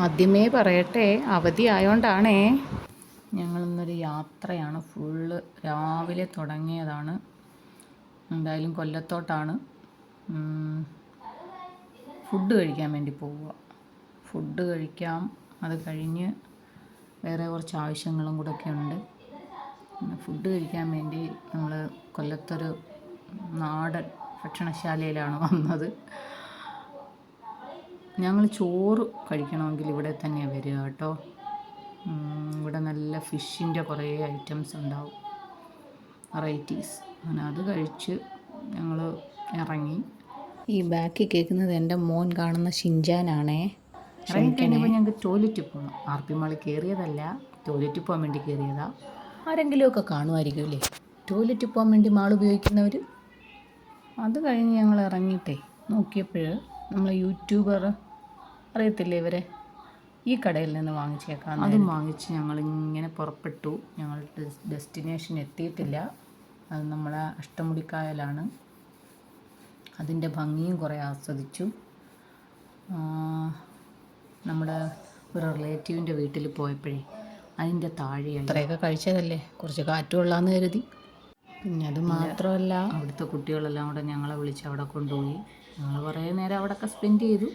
ആദ്യമേ പറയട്ടെ, അവധി ആയതുകൊണ്ടാണേ. ഞങ്ങളിന്നൊരു യാത്രയാണ്. ഫുള്ള് രാവിലെ തുടങ്ങിയതാണ്. എന്തായാലും കൊല്ലത്തോട്ടാണ്. ഫുഡ് കഴിക്കാൻ വേണ്ടി പോവുക. ഫുഡ് കഴിക്കാം. അത് കഴിഞ്ഞ് വേറെ കുറച്ച് ആവശ്യങ്ങളും കൂടെയൊക്കെ ഉണ്ട്. ഫുഡ് കഴിക്കാൻ വേണ്ടി നമ്മൾ കൊല്ലത്തൊരു നാടൻ ഭക്ഷണശാലയിലാണ് വന്നത്. ഞങ്ങൾ ചോറ് കഴിക്കണമെങ്കിൽ ഇവിടെ തന്നെയാണ് വരിക കേട്ടോ. ഇവിടെ നല്ല ഫിഷിൻ്റെ കുറേ ഐറ്റംസ് ഉണ്ടാവും, വെറൈറ്റീസ്. അങ്ങനെ അത് കഴിച്ച് ഞങ്ങൾ ഇറങ്ങി. ഈ ബാക്കിൽ കേൾക്കുന്നത് എൻ്റെ മോൻ കാണുന്ന ഷിൻജാനാണേ. ഇറങ്ങിക്കഴിഞ്ഞപ്പോൾ ഞങ്ങൾക്ക് ടോയ്ലറ്റിൽ പോകണം. RP മാളിൽ കയറിയതല്ല, ടോയ്ലറ്റിൽ പോകാൻ വേണ്ടി കയറിയതാണ്. ആരെങ്കിലുമൊക്കെ കാണുമായിരിക്കുമല്ലേ ടോയ്ലറ്റിൽ പോകാൻ വേണ്ടി മാൾ ഉപയോഗിക്കുന്നവർ. അത് കഴിഞ്ഞ് ഞങ്ങൾ ഇറങ്ങിയിട്ടേ നോക്കിയപ്പോൾ നമ്മൾ യൂട്യൂബർ അറിയത്തില്ലേ ഇവരെ, ഈ കടയിൽ നിന്ന് വാങ്ങിച്ചേക്കാം. അതും വാങ്ങിച്ച് ഞങ്ങളിങ്ങനെ പുറപ്പെട്ടു. ഞങ്ങൾ ഡെസ്റ്റിനേഷൻ എത്തിയിട്ടില്ല. അത് നമ്മളെ അഷ്ടമുടിക്കായലാണ്. അതിൻ്റെ ഭംഗിയും കുറേ ആസ്വദിച്ചു. നമ്മുടെ ഒരു റിലേറ്റീവിൻ്റെ വീട്ടിൽ പോയപ്പോഴേ അതിൻ്റെ താഴെയാണ്. ഇത്രയൊക്കെ കഴിച്ചതല്ലേ, കുറച്ച് കാറ്റ് കൊള്ളാമെന്ന് കരുതി. പിന്നെ അത് മാത്രമല്ല, അവിടുത്തെ കുട്ടികളെല്ലാം കൂടെ ഞങ്ങളെ വിളിച്ച് അവിടെ കൊണ്ടുപോയി. ഞങ്ങൾ കുറേ നേരം അവിടെയൊക്കെ സ്പെൻഡ് ചെയ്തു.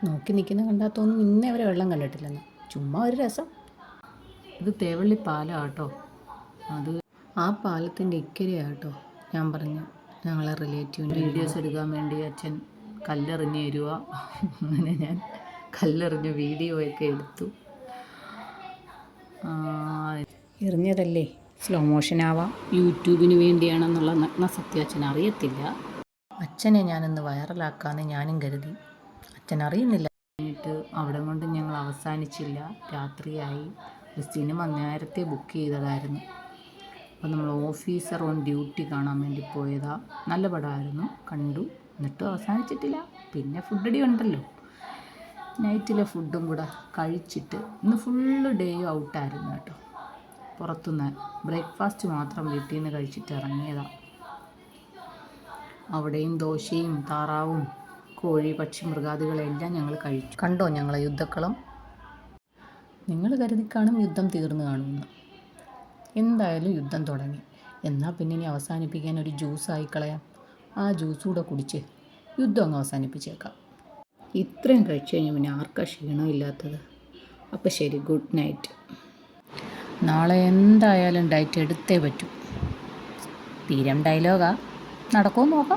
നോക്കി നിൽക്കുന്ന കണ്ടാൽ തോന്നും ഇന്നേ അവരെ വെള്ളം കണ്ടിട്ടില്ലെന്ന്. ചുമ്മാ ഒരു രസം. ഇത് തേവള്ളി പാലമാണ് കേട്ടോ. അത് ആ പാലത്തിൻ്റെ ഇക്കരയാണ് കേട്ടോ ഞാൻ പറഞ്ഞു ഞങ്ങളെ റിലേറ്റീവിൻ്റെ. വീഡിയോസ് എടുക്കാൻ വേണ്ടി അച്ഛൻ കല്ലെറിഞ്ഞ് തരുക. അങ്ങനെ ഞാൻ കല്ലെറിഞ്ഞ് വീഡിയോ ഒക്കെ എടുത്തു. എറിഞ്ഞതല്ലേ സ്ലോ മോഷൻ ആവാം, യൂട്യൂബിന് വേണ്ടിയാണെന്നുള്ള നഗ്ന സത്യം അച്ഛൻ അറിയത്തില്ല. അച്ഛനെ ഞാനിന്ന് വൈറലാക്കാമെന്ന് ഞാനും കരുതി. അച്ഛൻ അറിയുന്നില്ല. എന്നിട്ട് അവിടെ കൊണ്ട് ഞങ്ങൾ അവസാനിച്ചില്ല. രാത്രിയായി. ഒരു സിനിമ നേരത്തെ ബുക്ക് ചെയ്തതായിരുന്നു. അപ്പോൾ നമ്മൾ ഓഫീസർ ഓൺ ഡ്യൂട്ടി കാണാൻ വേണ്ടി പോയതാണ്. നല്ല പടമായിരുന്നു, കണ്ടു. എന്നിട്ടും അവസാനിച്ചിട്ടില്ല. പിന്നെ ഫുഡ് അടി ഉണ്ടല്ലോ. നൈറ്റിലെ ഫുഡും കൂടെ കഴിച്ചിട്ട് ഇന്ന് ഫുള്ള് ഡേ ഔട്ടായിരുന്നു കേട്ടോ. പുറത്തുനിന്ന് ബ്രേക്ക്ഫാസ്റ്റ് മാത്രം വീട്ടിൽ നിന്ന് കഴിച്ചിട്ട് ഇറങ്ങിയതാണ്. അവിടെയും ദോശയും താറാവും കോഴി പക്ഷി മൃഗാദികളെല്ലാം ഞങ്ങൾ കഴിച്ചു. കണ്ടോ ഞങ്ങളെ യുദ്ധക്കളം? നിങ്ങൾ കരുതി കാണും യുദ്ധം തീർന്നു കാണുമെന്ന്. എന്തായാലും യുദ്ധം തുടങ്ങി. എന്നാൽ പിന്നെ ഇനി അവസാനിപ്പിക്കാൻ ഒരു ജ്യൂസായി കളയാം. ആ ജ്യൂസ് കൂടെ കുടിച്ച് യുദ്ധം അങ്ങ് അവസാനിപ്പിച്ചേക്കാം. ഇത്രയും കഴിച്ചു കഴിഞ്ഞാൽ പിന്നെ ആർക്കാ ക്ഷീണമില്ലാത്തത്? അപ്പോൾ ശരി, ഗുഡ് നൈറ്റ്. നാളെ എന്തായാലും ഡയറ്റ് എടുത്തേ പറ്റൂ. തീരം ഡയലോഗാ, നടക്കുമോ നോക്കാം.